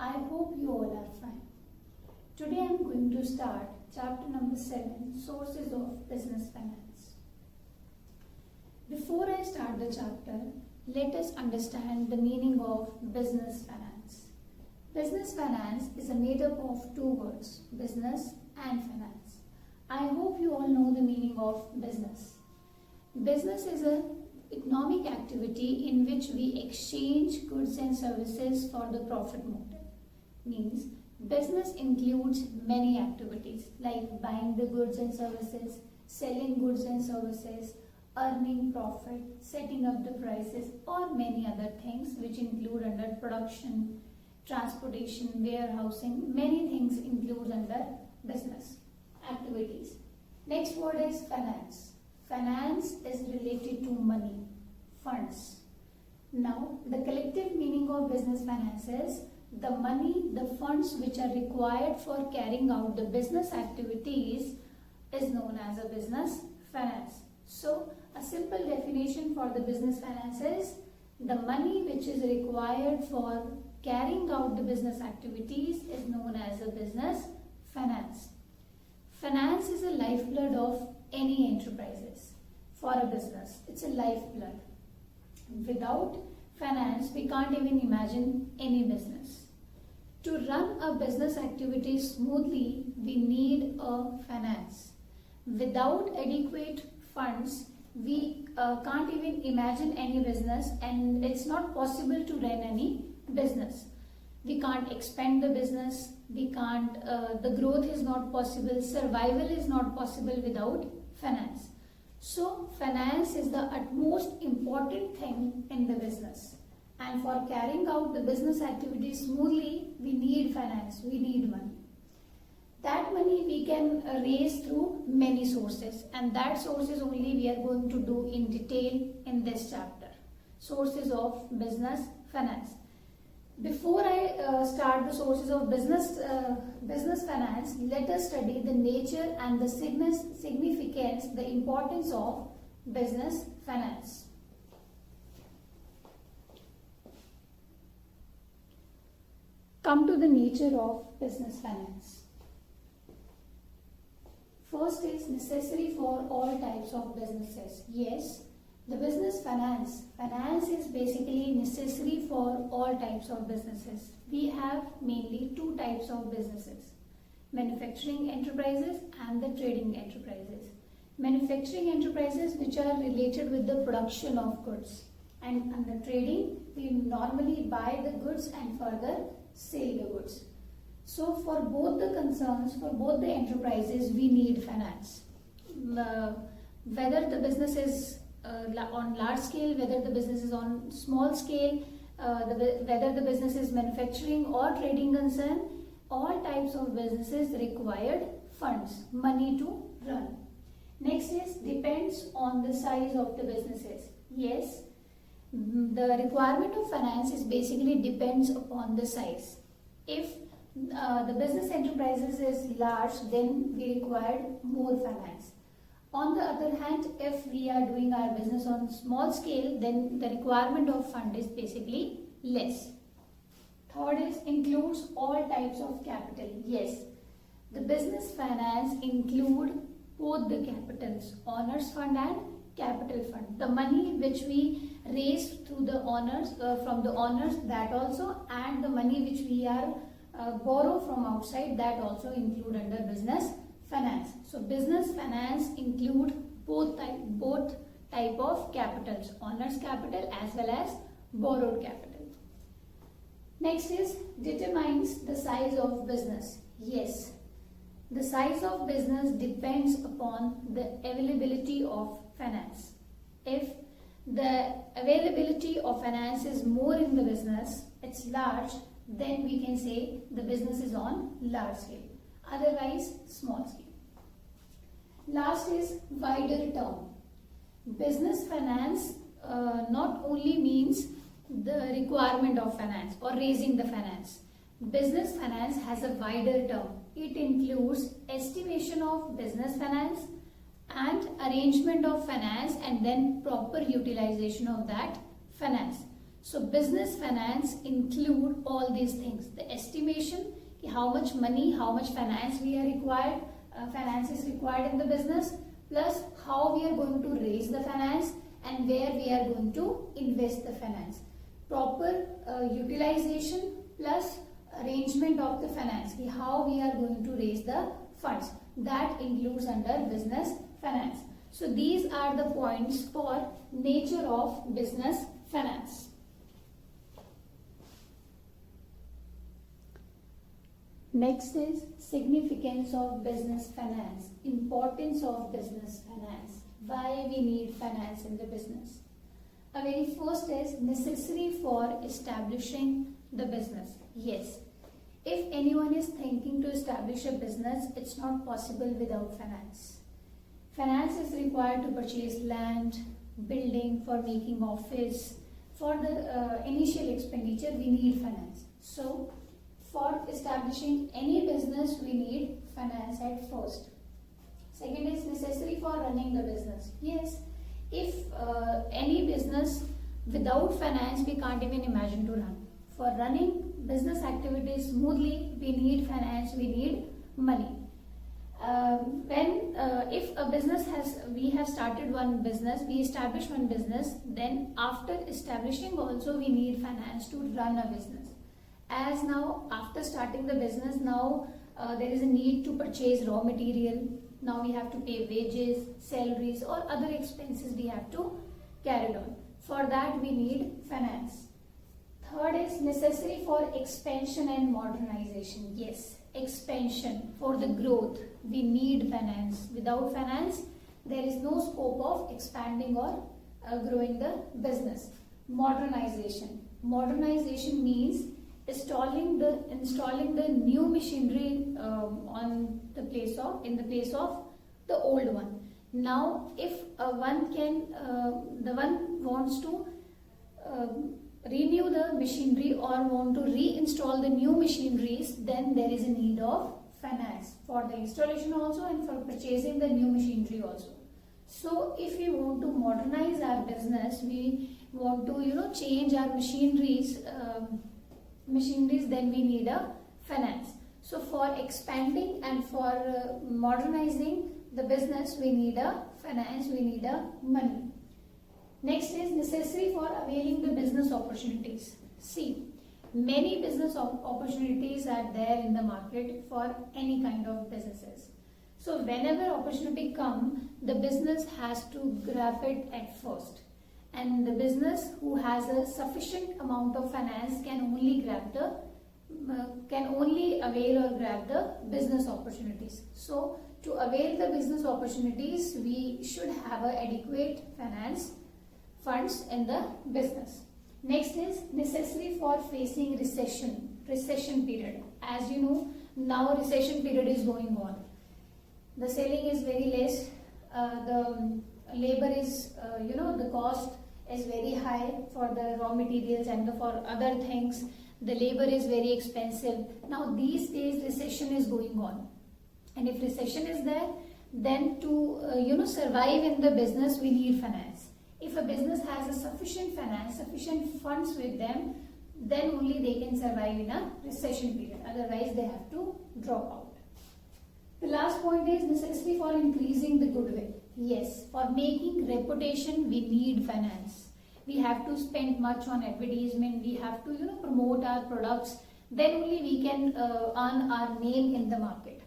I hope you all are fine. Today I am going to start chapter number 7, Sources of Business Finance. Before I start the chapter, let us understand the meaning of business finance. Business finance is made up of two words, business and finance. I hope you all know the meaning of business. Business is an economic activity in which we exchange goods and services for the profit motive. Means business includes many activities like buying the goods and services, selling goods and services, earning profit, setting up the prices, or many other things which include under production, transportation, warehousing. Many things include under business activities. Next word is finance. Finance is related to money, funds. Now, the collective meaning of business finance is the money, the funds which are required for carrying out the business activities is known as a business finance. So, a simple definition for the business finance is the money which is required for carrying out the business activities is known as a business finance. Finance is a lifeblood of any enterprises for a business. It's a lifeblood. Without finance, we can't even imagine any business. To run a business activity smoothly, we need a finance. Without adequate funds, we can't even imagine any business, and it's not possible to run any business. We can't expand the business, the growth is not possible, survival is not possible without finance. So, finance is the utmost important thing in the business. And for carrying out the business activity smoothly, we need finance, we need money. That money we can raise through many sources, and that sources only we are going to do in detail in this chapter. Sources of business finance. Before I start the sources of business finance, let us study the nature and the significance, the importance of business finance. Come to the nature of business finance. First is necessary for all types of businesses. Yes, the business finance is basically necessary for all types of businesses. We have mainly two types of businesses, manufacturing enterprises and the trading enterprises. Manufacturing enterprises which are related with the production of goods, and under trading we normally buy the goods and further sell the goods. So for both the concerns, for both the enterprises, we need finance. Whether the business is on large scale, whether the business is on small scale, whether the business is manufacturing or trading concern, all types of businesses required funds, money to run. Next is depends on the size of the businesses. Yes, the requirement of finance is basically depends upon the size. If the business enterprises is large, then we require more finance. On the other hand, if we are doing our business on small scale, then the requirement of fund is basically less. Third is includes all types of capital. Yes, the business finance include both the capitals, owners fund and capital fund. The money which we raise through the owners, from the owners, that also, and the money which we are borrow from outside, that also include under business finance. So business finance include both type of capitals, owners capital as well as borrowed capital. Next is determines the size of business. Yes, the size of business depends upon the availability of finance. If the availability of finance is more in the business, it's large, then we can say the business is on large scale. Otherwise, small scale. Last is wider term. Business finance not only means the requirement of finance or raising the finance. Business finance has a wider term. It includes estimation of business finance and arrangement of finance and then proper utilization of that finance. So business finance include all these things. The estimation, how much money, how much finance we are required, finance is required in the business, plus how we are going to raise the finance and where we are going to invest the finance. Proper utilization plus arrangement of the finance, how we are going to raise the funds, that includes under business finance. So these are the points for nature of business finance. Next is significance of business finance, importance of business finance, why we need finance in the business. A very first is necessary for establishing the business. Yes, if anyone is thinking to establish a business, it's not possible without finance. Finance is required to purchase land, building, for making office. For the initial expenditure, we need finance. So, for establishing any business, we need finance at first. Second is necessary for running the business. Yes, if any business without finance, we can't even imagine to run. For running business activities smoothly, we need finance, we need money. If a business we have started one business, we establish one business, then after establishing also we need finance to run a business. As now after starting the business, now there is a need to purchase raw material. Now we have to pay wages, salaries or other expenses we have to carry on. For that we need finance. Third is necessary for expansion and modernization. Yes, expansion, for the growth, we need finance. Without finance, there is no scope of expanding or growing the business. Modernization. Modernization means installing the new machinery in the place of the old one. Now, if the one wants to renew the machinery or want to reinstall the new machineries, then there is a need of finance for the installation also and for purchasing the new machinery also. So if we want to modernize our business, we want to change our machineries, then we need a finance. So for expanding and for modernizing the business, we need a finance, we need a money. Next is necessary for availing the business opportunities. See, many business opportunities are there in the market for any kind of businesses. So whenever opportunity comes, the business has to grab it at first. And the business who has a sufficient amount of finance can only avail or grab the business opportunities. So to avail the business opportunities, we should have an adequate finance funds in the business. Next is necessary for facing recession period. As you know, now recession period is going on. The selling is very less. The labor is, the cost is very high for the raw materials and for other things. The labor is very expensive. Now these days recession is going on. And if recession is there, then to survive in the business, we need finance. If a business has a sufficient finance, sufficient funds with them, then only they can survive in a recession period. Otherwise, they have to drop out. The last point is necessary for increasing the goodwill. Yes, for making reputation, we need finance. We have to spend much on advertisement. We have to, promote our products. Then only we can earn our name in the market.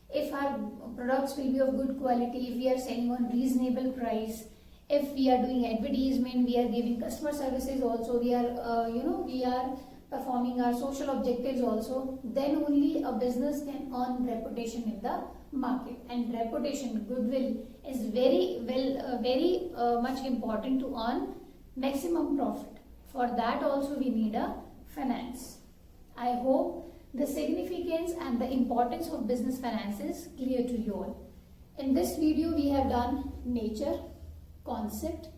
If our products will be of good quality, if we are selling on reasonable price, if we are doing advertisement, we are giving customer services also, we are performing our social objectives also, then only a business can earn reputation in the market. And reputation, goodwill is very much important to earn maximum profit. For that also we need a finance. I hope the significance and the importance of business finance is clear to you all. In this video we have done nature, concept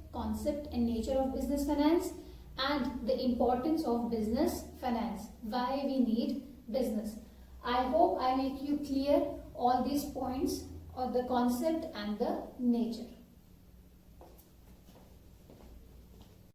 and nature of business finance and the importance of business finance, why we need business. I hope I make you clear all these points of the concept and the nature.